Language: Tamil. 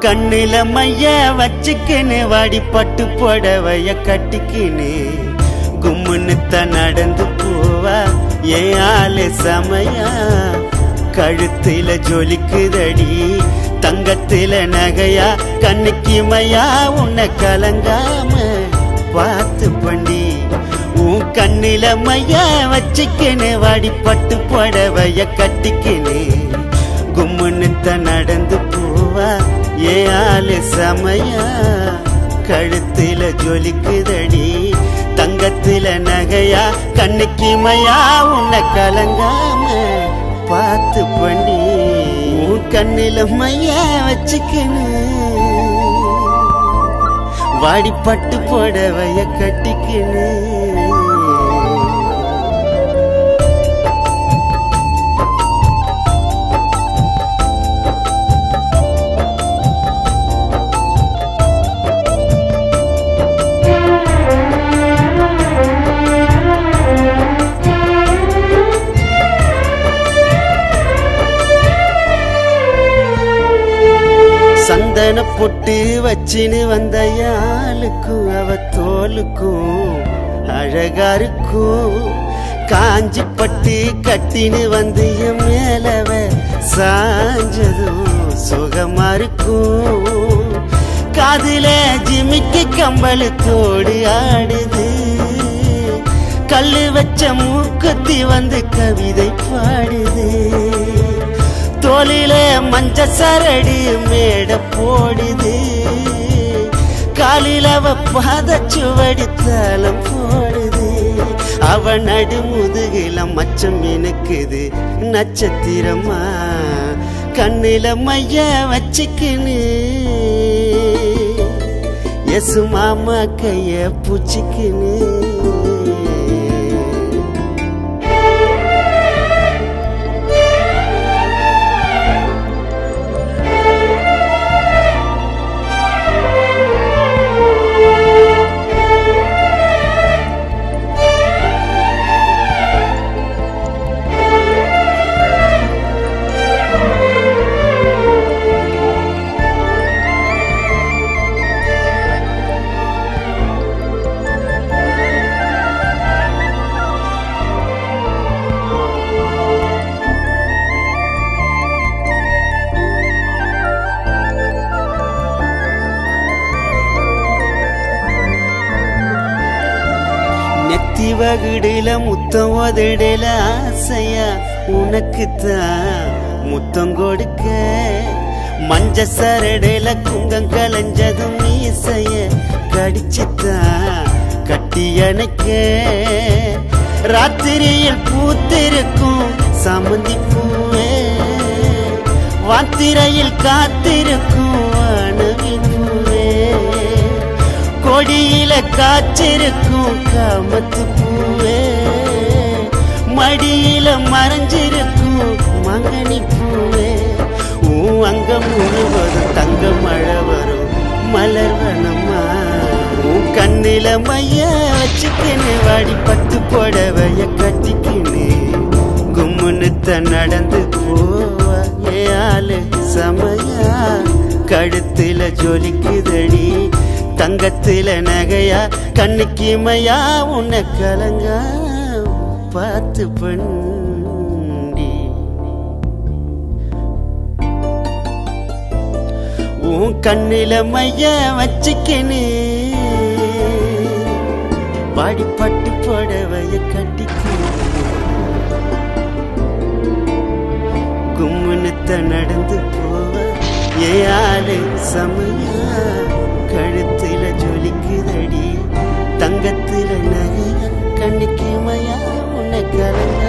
கண்ணில மைய வச்சுக்கின்னு வாடி பட்டு புடவைய கட்டிக்கின்னு கும்முன்னுத்த நடந்து போவா ஏன் ஆளு சமையா கழுத்தில ஜொலிக்குதடி தங்கத்தில நகையா கண்ணுக்கு மையா உன்னை கலங்காம பார்த்து பண்ணி உன் கண்ணில மைய வச்சுக்கின்னு வாடி பட்டு புடவைய கட்டிக்கின்னு கும்முன்னுத்த நடந்து போவா ஏ ஆளு சமையா கழுத்தில ஜொலிக்குதடி தங்கத்தில நகையா கண்ணுக்கு மையா உன்னை கலங்காம பார்த்து பண்ணி உன் கண்ணில மையா வச்சுக்கணும் வாடி பட்டு புடவைய கட்டிக்கணும் சந்தன பொட்டு வச்சின்னு வந்த யாளுக்கும் அவ தோலுக்கும் அழகா இருக்கும் காஞ்சி பட்டு கட்டின்னு வந்து என் மேலவ சாஞ்சதும் சுகமா இருக்கும் காதுல ஜிமிக்கி கம்பளு தோடு ஆடுது கல்லு வச்ச மூக்குத்தி வந்து கவிதை பாடுது தோளிலே மஞ்ச சரடி மேட போடுது காலில் அவ பாதச்சுவடி தலம் போடுது அவ நடுமுதுகில மச்சம் எனக்குது நட்சத்திரமா கண்ணில மைய வச்சுக்கின்னு எசு மாமா கைய பூச்சிக்கின்னு வகுடில முத்தம் உதடல ஆசையா உனக்குத்தான் முத்தம் கொடுக்க மஞ்ச சரடையில குங்கம் கலைஞ்சதும் மீசைய கடிச்சுத்தான் கட்டி அணைக்க ராத்திரியில் பூத்திருக்கும் சமந்தி பூவே வாத்திரையில் காத்திருக்கும் வானவி பூவே கொடியில காய்ச்சிருக்கும் காமத்து பூவே மடியில மறைஞ்சிருக்கும் மங்கனி பூவே அங்க முழுவதும் தங்க மழை வரும் மலர்வனம்மா கண்ணில மைய வச்சுக்கின்னு வாடி பட்டு புடவைய கட்டிக்கின்னு கும்முன்னுத்த நடந்து போவா ஏ ஆளு சமையா கழுத்தில ஜொலிக்குதடி தங்கத்தில நகையா கண்ணுக்கு மையா உன்னை கலங்கா பார்த்து பண்ணி உன் கண்ணில மைய வச்சுக்கின்னு பாடி பட்டு புடவைய கட்டிக்கு கும்முனுத்த நடந்து போவ ஏழு சமயா கழுத்துல ஜொலிக்குதடி தங்கத்துல நகைய கண்ணுக்கு மயா உன்னை கலங்க